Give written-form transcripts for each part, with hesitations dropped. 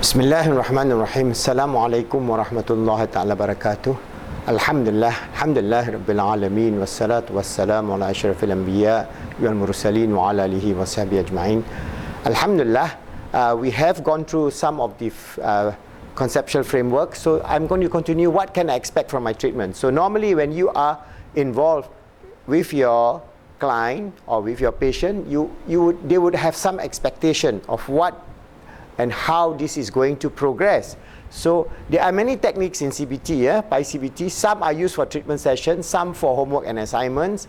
Bismillahirrahmanirrahim. Assalamualaikum warahmatullahi ta'ala barakatuh. Alhamdulillah rabbil alamin wassalatu wassalamu ala asyrafil anbiya wal mursalin wa ala alihi wa sahbihi ajma'in. Alhamdulillah, we have gone through some of the conceptual framework, so I'm going to continue what can I expect from my treatment. So normally when you are involved with your client or with your patient, they would have some expectation of what and how this is going to progress. So there are many techniques in CBT, by CBT. Some are used for treatment sessions, some for homework and assignments,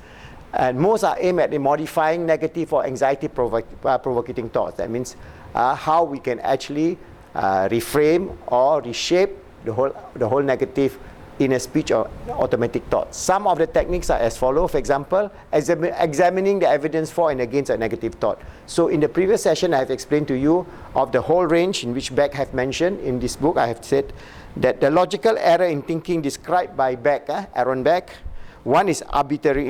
and most are aimed at modifying negative or anxiety provoking thoughts. That means how we can actually reframe or reshape the whole negative inner speech or automatic thoughts. Some of the techniques are as follows. For example, examining the evidence for and against a negative thought. So in the previous session, I have explained to you of the whole range in which Beck have mentioned in this book. I have said that the logical error in thinking described by Beck, Aaron Beck, one is arbitrary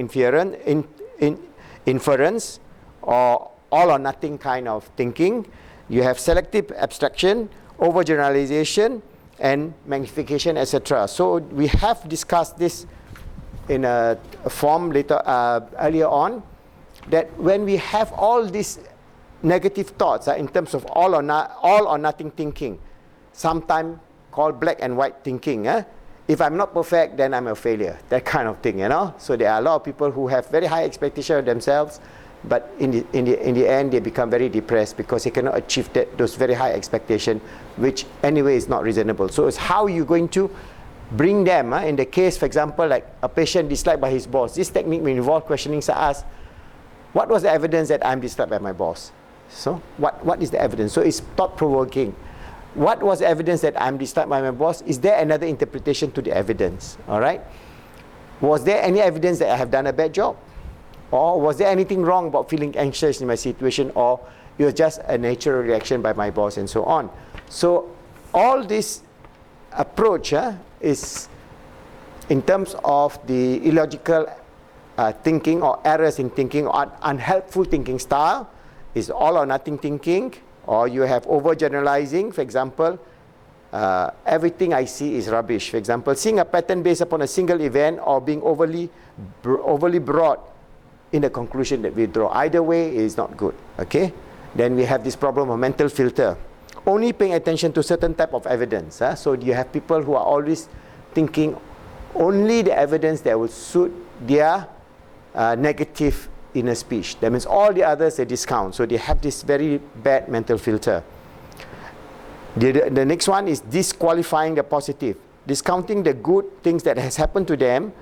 inference or all or nothing kind of thinking. You have selective abstraction, overgeneralization, and magnification, etc. So we have discussed this in a form earlier on, that when we have all these negative thoughts in terms of all or nothing thinking, sometimes called black and white thinking. If I'm not perfect, then I'm a failure. That kind of thing, So there are a lot of people who have very high expectation of themselves, but in the end, they become very depressed because they cannot achieve those very high expectations, which anyway is not reasonable. So it's how you're going to bring them. In the case, for example, like a patient disliked by his boss. This technique will involve questioning us. What was the evidence that I'm disliked by my boss? So what is the evidence? So it's thought-provoking. What was the evidence that I'm disliked by my boss? Is there another interpretation to the evidence? All right. Was there any evidence that I have done a bad job? Or was there anything wrong about feeling anxious in my situation, or it was just a natural reaction by my boss, and so on. So all this approach is in terms of the illogical thinking or errors in thinking or unhelpful thinking style, is all or nothing thinking, or you have overgeneralizing. For example, everything I see is rubbish. For example, seeing a pattern based upon a single event, or being overly broad in the conclusion that we draw. Either way is not good. Okay. Then we have this problem of mental filter. Only paying attention to certain type of evidence. So you have people who are always thinking only the evidence that will suit their negative inner speech. That means all the others they discount. So they have this very bad mental filter. The next one is disqualifying the positive. Discounting the good things that has happened to them,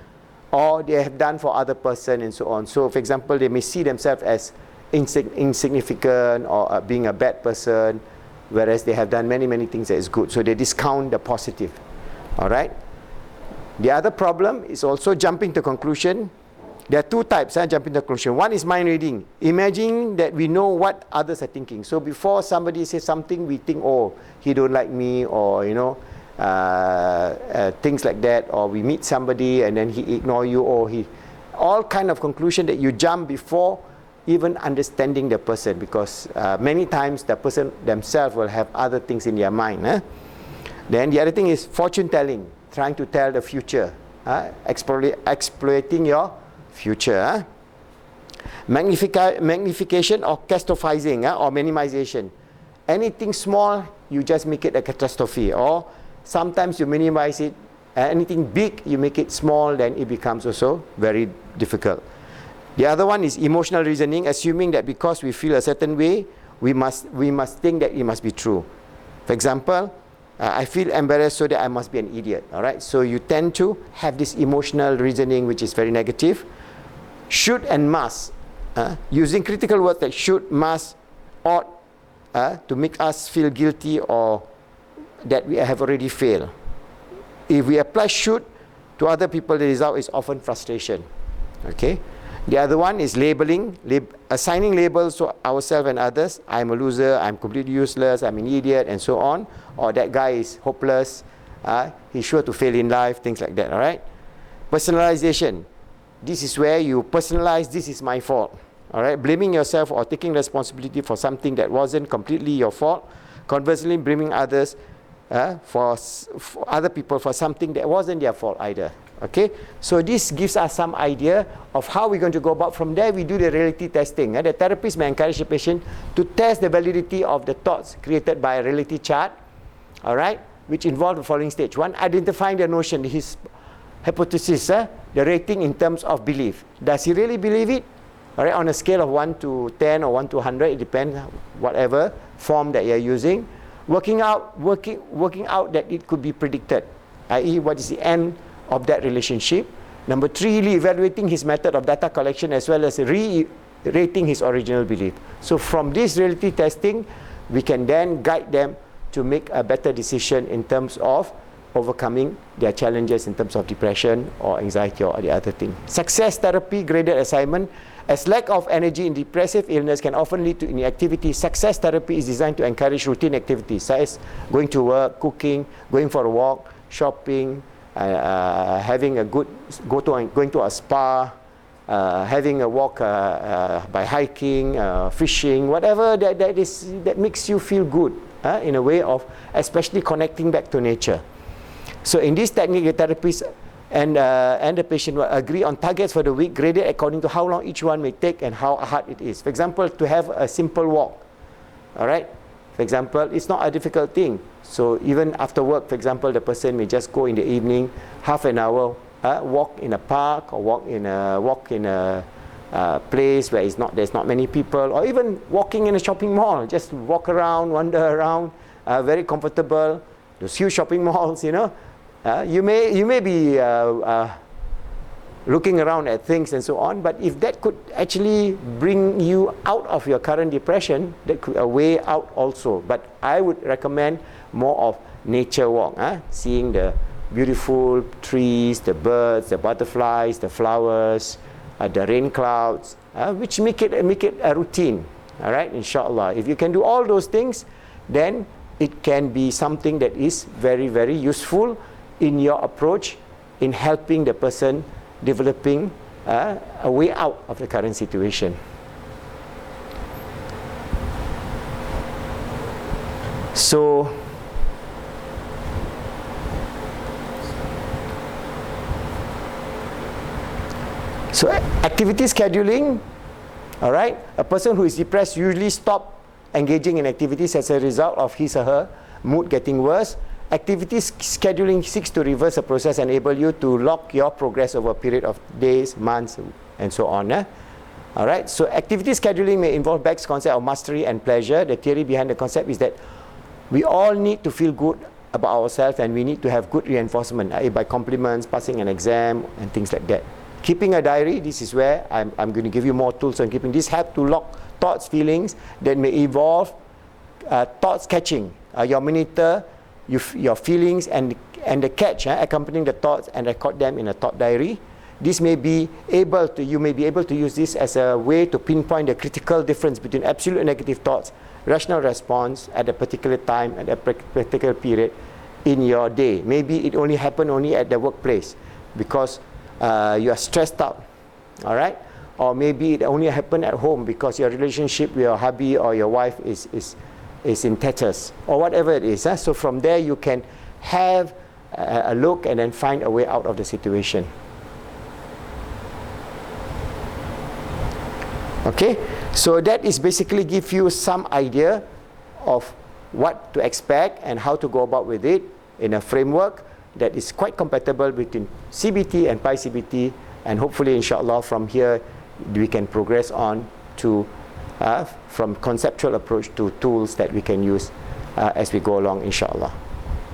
or they have done for other person, and so on. So for example, they may see themselves as insignificant or being a bad person, whereas they have done many things that is good. So they discount the positive. All right. The other problem is also jumping to conclusion. There are two types, jumping to conclusion. One is mind reading, imagining that we know what others are thinking. So before somebody says something, we think, oh, he don't like me, or things like that, or we meet somebody and then he ignore you, or all kind of conclusion that you jump before even understanding the person, because many times the person themselves will have other things in their mind. Then the other thing is fortune telling, trying to tell the future, exploiting your future. Magnification or catastrophizing, or minimization. Anything small, you just make it a catastrophe, or sometimes you minimize it. Anything big, you make it small, then it becomes also very difficult. The other one is emotional reasoning, assuming that because we feel a certain way, we must think that it must be true. For example, I feel embarrassed, so that I must be an idiot. All right. So you tend to have this emotional reasoning, which is very negative. Should and must, using critical words like should, must, ought, to make us feel guilty or that we have already failed. If we apply should to other people, the result is often frustration. Okay. The other one is labeling, assigning labels to ourselves and others. I'm a loser, I'm completely useless, I'm an idiot, and so on. Or that guy is hopeless, he's sure to fail in life, things like that. All right. Personalization. This is where you personalize, this is my fault. All right. Blaming yourself or taking responsibility for something that wasn't completely your fault. conversely blaming others for other people for something that wasn't their fault either. Okay, so this gives us some idea of how we're going to go about. From there, we do the reality testing. The therapist may encourage the patient to test the validity of the thoughts created by a reality chart, all right, which involve the following stage. One, identifying the notion, his hypothesis, the rating in terms of belief. Does he really believe it? All right, on a scale of 1 to 10 or 1 to 100, it depends, whatever form that you're using. Working out that it could be predicted, i.e. what is the end of that relationship. Number 3, evaluating his method of data collection as well as re-rating his original belief. So from this reality testing, we can then guide them to make a better decision in terms of overcoming their challenges in terms of depression or anxiety or the other thing. Success therapy graded assignment. As lack of energy in depressive illness can often lead to inactivity, success therapy is designed to encourage routine activities such as going to work, cooking, going for a walk, shopping, having a good going to a spa, having a walk by hiking, fishing, whatever that makes you feel good, in a way of especially connecting back to nature. So in this technique, the therapist and the patient will agree on targets for the week, graded according to how long each one may take and how hard it is. For example, to have a simple walk, all right? For example, it's not a difficult thing. So even after work, for example, the person may just go in the evening, half an hour, walk in a park or walk in a place where there's not many people, or even walking in a shopping mall. Just walk around, wander around, very comfortable. Those huge shopping malls, you know. You may be looking around at things and so on, but if that could actually bring you out of your current depression, that could be a way out also. But I would recommend more of nature walk, seeing the beautiful trees, the birds, the butterflies, the flowers, the rain clouds, which make it a routine. All right, inshallah. If you can do all those things, then it can be something that is very, very useful in your approach in helping the person developing a way out of the current situation. So activity scheduling, all right, a person who is depressed usually stop engaging in activities as a result of his or her mood getting worse. Activity scheduling seeks to reverse the process and enable you to log your progress over a period of days, months, and so on. All right, so activity scheduling may involve Beck's concept of mastery and pleasure. The theory behind the concept is that we all need to feel good about ourselves, and we need to have good reinforcement, by compliments, passing an exam, and things like that. Keeping a diary, this is where I'm going to give you more tools on keeping. This help to log thoughts, feelings that may evolve, thoughts catching, your monitor, your feelings and the catch, accompanying the thoughts, and record them in a thought diary. You may be able to use this as a way to pinpoint the critical difference between absolute negative thoughts, rational response at a particular time, at a particular period in your day. Maybe it only happened at the workplace because you are stressed out, all right? Or maybe it only happened at home because your relationship with your hubby or your wife is in tatters, or whatever it is. So from there you can have a look and then find a way out of the situation. Okay, so that is basically give you some idea of what to expect and how to go about with it in a framework that is quite compatible between CBT and PI-CBT, and hopefully inshallah from here we can progress on to from conceptual approach to tools that we can use as we go along, inshallah.